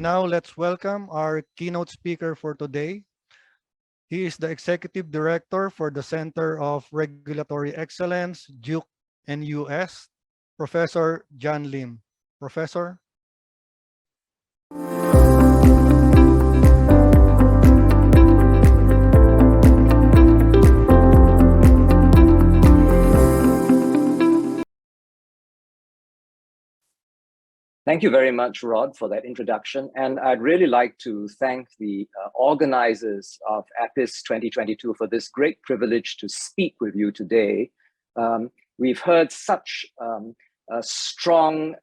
now let's welcome our keynote speaker for today. He is the Executive Director for the Center of Regulatory Excellence, Duke and US, Professor John Lim. Professor? Thank you very much, Rod, for that introduction. And I'd really like to thank the organizers of APPIS 2022 for this great privilege to speak with you today. We've heard such a strong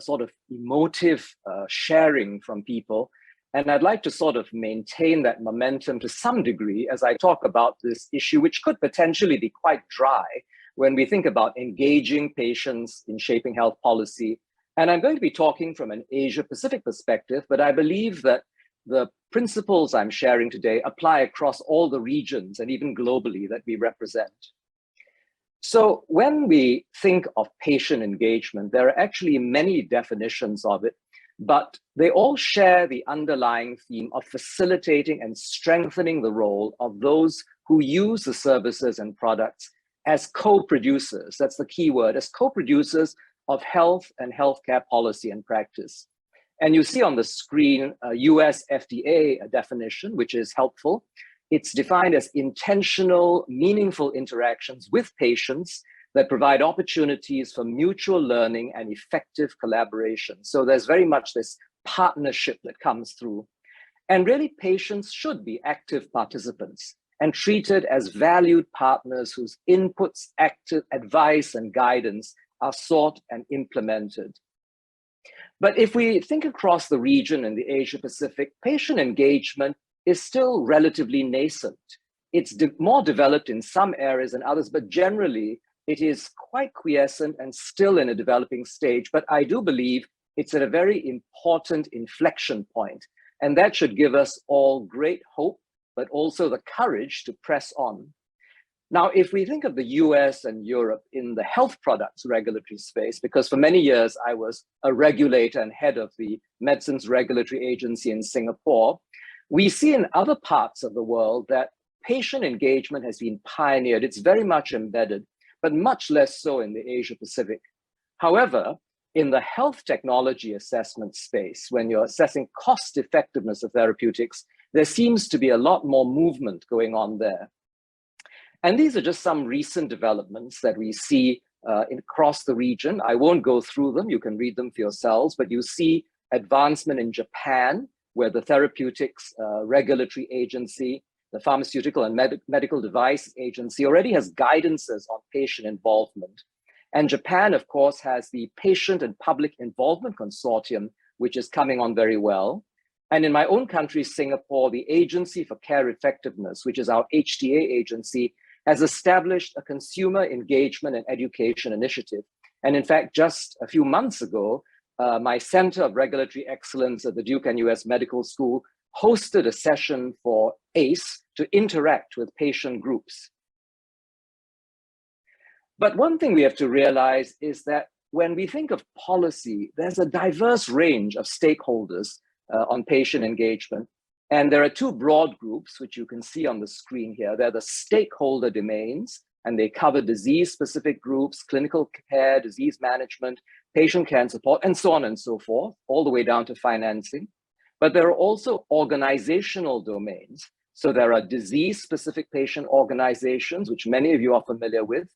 sort of emotive sharing from people. And I'd like to sort of maintain that momentum to some degree as I talk about this issue, which could potentially be quite dry when we think about engaging patients in shaping health policy. And I'm going to be talking from an Asia-Pacific perspective, but I believe that the principles I'm sharing today apply across all the regions and even globally that we represent. So when we think of patient engagement, there are actually many definitions of it, but they all share the underlying theme of facilitating and strengthening the role of those who use the services and products as co-producers. That's the key word, as co-producers of health and healthcare policy and practice. And you see on the screen a US FDA definition, which is helpful. It's defined as intentional, meaningful interactions with patients that provide opportunities for mutual learning and effective collaboration. So there's very much this partnership that comes through. And really, patients should be active participants and treated as valued partners whose inputs, active advice, and guidance are sought and implemented. But if we think across the region in the Asia Pacific, patient engagement is still relatively nascent. It's more developed in some areas than others, but generally it is quite quiescent and still in a developing stage. But I do believe it's at a very important inflection point, and that should give us all great hope, but also the courage to press on. Now, if we think of the US and Europe in the health products regulatory space, because for many years I was a regulator and head of the Medicines Regulatory Agency in Singapore, we see in other parts of the world that patient engagement has been pioneered. It's very much embedded, but much less so in the Asia Pacific. However, in the health technology assessment space, when you're assessing cost effectiveness of therapeutics, there seems to be a lot more movement going on there. And these are just some recent developments that we see across the region. I won't go through them, you can read them for yourselves, but you see advancement in Japan, where the Therapeutics Regulatory Agency, the Pharmaceutical and Medical Device Agency already has guidances on patient involvement. And Japan, of course, has the Patient and Public Involvement Consortium, which is coming on very well. And in my own country, Singapore, the Agency for Care Effectiveness, which is our HTA agency, has established a consumer engagement and education initiative. And in fact, just a few months ago, my Center of Regulatory Excellence at the Duke and US Medical School hosted a session for ACE to interact with patient groups. But one thing we have to realize is that when we think of policy, there's a diverse range of stakeholders on patient engagement. And there are two broad groups, which you can see on the screen here. They're the stakeholder domains, and they cover disease-specific groups, clinical care, disease management, patient care and support, and so on and so forth, all the way down to financing. But there are also organizational domains. So there are disease-specific patient organizations, which many of you are familiar with.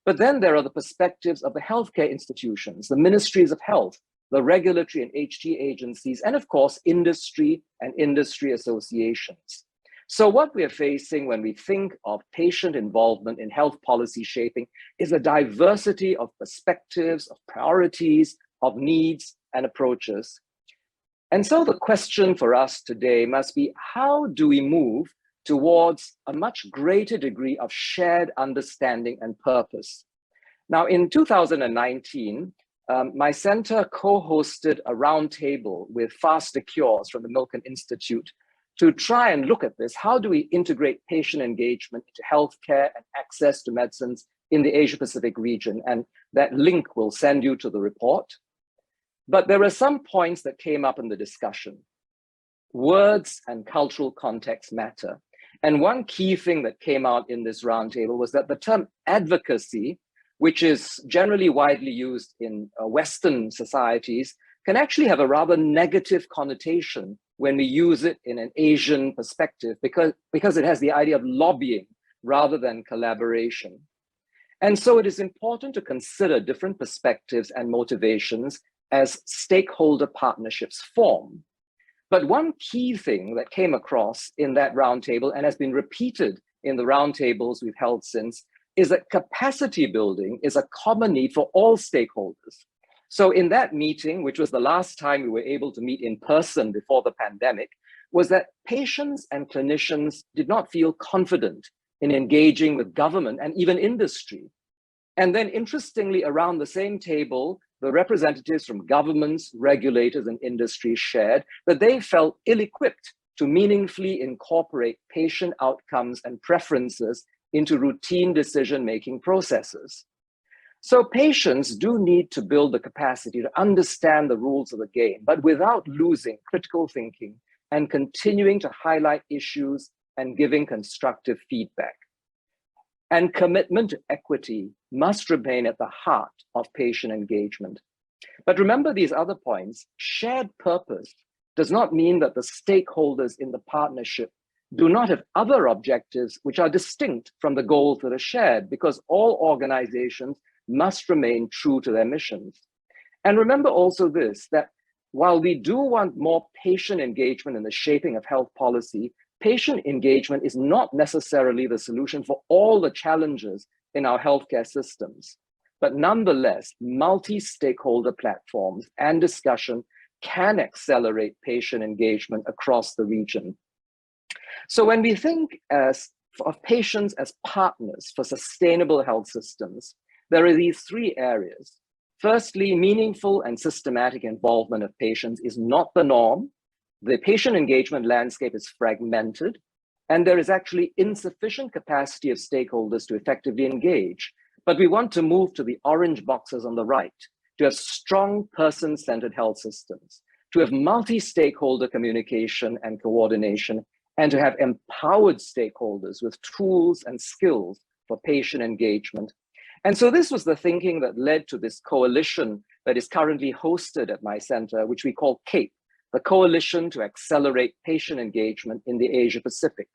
But then there are the perspectives of the healthcare institutions, the ministries of health, the regulatory and HT agencies, and of course, industry and industry associations. So what we are facing when we think of patient involvement in health policy shaping is a diversity of perspectives, of priorities, of needs and approaches. And so the question for us today must be, how do we move towards a much greater degree of shared understanding and purpose? Now, in 2019, my center co-hosted a roundtable with Faster Cures from the Milken Institute to try and look at this. How do we integrate patient engagement into healthcare and access to medicines in the Asia-Pacific region? And that link will send you to the report. But there are some points that came up in the discussion. words and cultural context matter. And one key thing that came out in this roundtable was that the term advocacy, which is generally widely used in Western societies, can actually have a rather negative connotation when we use it in an Asian perspective, because it has the idea of lobbying rather than collaboration. And so it is important to consider different perspectives and motivations as stakeholder partnerships form. But one key thing that came across in that roundtable and has been repeated in the roundtables we've held since is that capacity building is a common need for all stakeholders. So in that meeting, which was the last time we were able to meet in person before the pandemic, was that patients and clinicians did not feel confident in engaging with government and even industry. And then interestingly, around the same table, the representatives from governments, regulators, and industry shared that they felt ill-equipped to meaningfully incorporate patient outcomes and preferences into routine decision-making processes. So patients do need to build the capacity to understand the rules of the game, but without losing critical thinking and continuing to highlight issues and giving constructive feedback. And commitment to equity must remain at the heart of patient engagement. But remember these other points: shared purpose does not mean that the stakeholders in the partnership do not have other objectives which are distinct from the goals that are shared, because all organizations must remain true to their missions. And remember also this, that while we do want more patient engagement in the shaping of health policy, patient engagement is not necessarily the solution for all the challenges in our healthcare systems. But nonetheless, multi-stakeholder platforms and discussion can accelerate patient engagement across the region. So when we think of patients as partners for sustainable health systems, there are these three areas. Firstly, meaningful and systematic involvement of patients is not the norm. The patient engagement landscape is fragmented, and there is actually insufficient capacity of stakeholders to effectively engage. But we want to move to the orange boxes on the right, to have strong person-centered health systems, to have multi-stakeholder communication and coordination, and to have empowered stakeholders with tools and skills for patient engagement. And so this was the thinking that led to this coalition that is currently hosted at my center, which we call CAPE, the Coalition to Accelerate Patient Engagement in the Asia Pacific.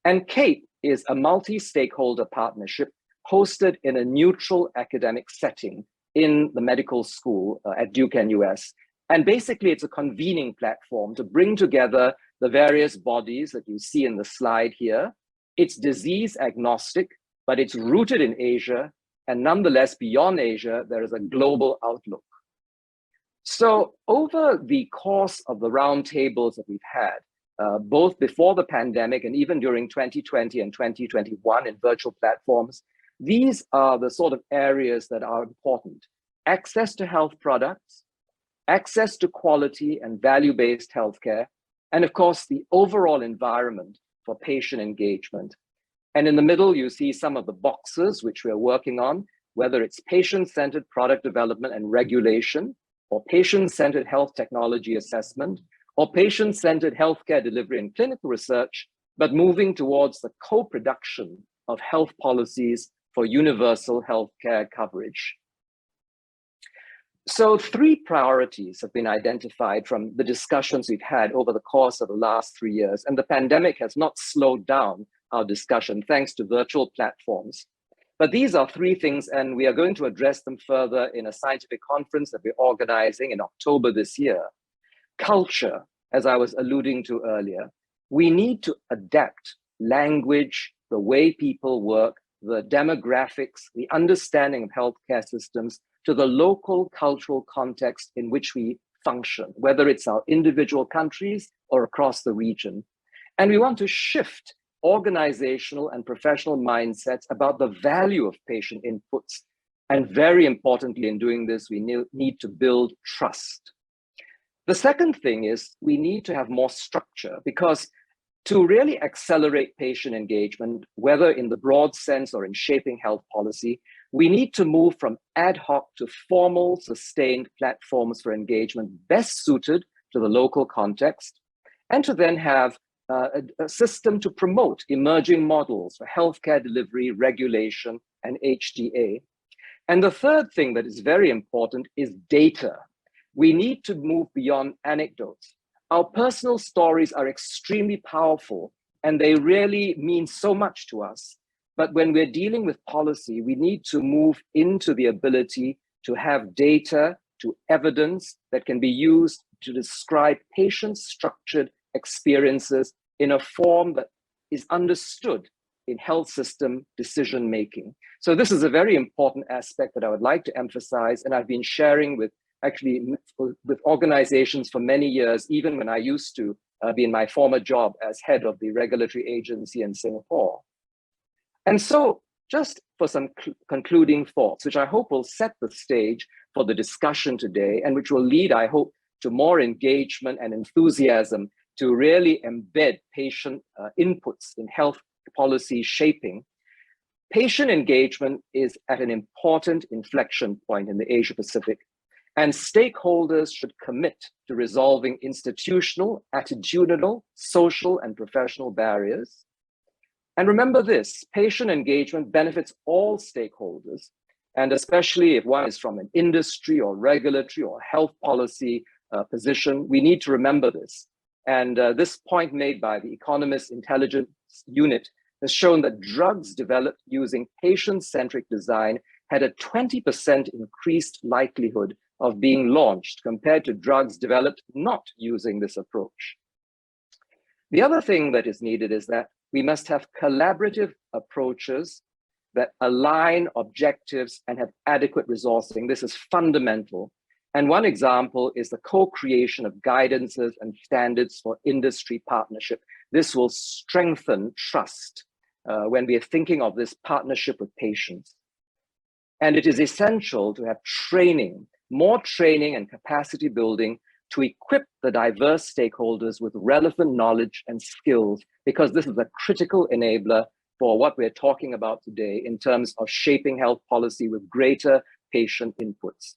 And CAPE is a multi-stakeholder partnership hosted in a neutral academic setting in the medical school at Duke NUS. And basically it's a convening platform to bring together the various bodies that you see in the slide here. It's disease agnostic, but it's rooted in Asia, and nonetheless beyond Asia, there is a global outlook. So over the course of the roundtables that we've had, both before the pandemic and even during 2020 and 2021 in virtual platforms, these are the sort of areas that are important: access to health products, access to quality and value-based healthcare, and of course, the overall environment for patient engagement. And in the middle, you see some of the boxes which we're working on, whether it's patient-centered product development and regulation, or patient-centered health technology assessment, or patient-centered healthcare delivery and clinical research, but moving towards the co-production of health policies for universal healthcare coverage. So 3 priorities have been identified from the discussions we've had over the course of the last 3 years, and the pandemic has not slowed down our discussion thanks to virtual platforms. But these are 3 things, and we are going to address them further in a scientific conference that we're organizing in October this year. Culture, as I was alluding to earlier, we need to adapt language, the way people work, the demographics, the understanding of healthcare systems to the local cultural context in which we function, whether it's our individual countries or across the region. And we want to shift organizational and professional mindsets about the value of patient inputs. And very importantly, in doing this, we need to build trust. The second thing is we need to have more structure, because to really accelerate patient engagement, whether in the broad sense or in shaping health policy, we need to move from ad hoc to formal, sustained platforms for engagement best suited to the local context. and to then have a system to promote emerging models for healthcare delivery, regulation, and HTA. And the third thing that is very important is data. We need to move beyond anecdotes. Our personal stories are extremely powerful, and they really mean so much to us. But when we're dealing with policy, we need to move into the ability to have data, to evidence that can be used to describe patient-structured experiences in a form that is understood in health system decision-making. So this is a very important aspect that I would like to emphasize, and I've been sharing with organizations for many years, even when I used to be in my former job as head of the regulatory agency in Singapore. And so just for some concluding thoughts, which I hope will set the stage for the discussion today, and which will lead, I hope, to more engagement and enthusiasm to really embed patient inputs in health policy shaping. Patient engagement is at an important inflection point in the Asia Pacific, and stakeholders should commit to resolving institutional, attitudinal, social, and professional barriers. And remember this, patient engagement benefits all stakeholders, and especially if one is from an industry or regulatory or health policy position, we need to remember this. And this point made by the Economist Intelligence Unit has shown that drugs developed using patient-centric design had a 20% increased likelihood of being launched compared to drugs developed not using this approach. The other thing that is needed is that we must have collaborative approaches that align objectives and have adequate resourcing. This is fundamental. And one example is the co-creation of guidances and standards for industry partnership. This will strengthen trust when we are thinking of this partnership with patients. And it is essential to have training, more training and capacity building to equip the diverse stakeholders with relevant knowledge and skills, because this is a critical enabler for what we're talking about today in terms of shaping health policy with greater patient inputs.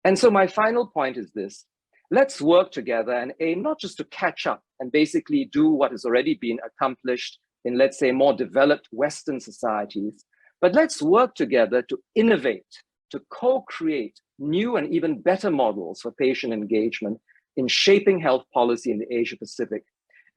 And so my final point is this: let's work together and aim not just to catch up and basically do what has already been accomplished in, let's say, more developed Western societies, but let's work together to innovate, to co-create new and even better models for patient engagement in shaping health policy in the Asia Pacific.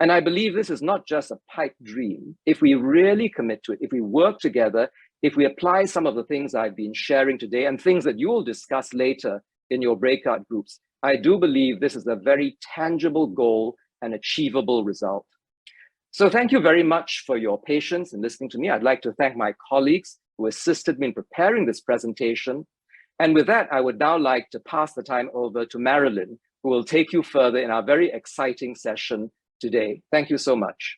And I believe this is not just a pipe dream. If we really commit to it, if we work together, if we apply some of the things I've been sharing today and things that you will discuss later in your breakout groups, I do believe this is a very tangible goal and achievable result. So thank you very much for your patience in listening to me. I'd like to thank my colleagues who assisted me in preparing this presentation. And with that, I would now like to pass the time over to Marilyn, who will take you further in our very exciting session today. Thank you so much.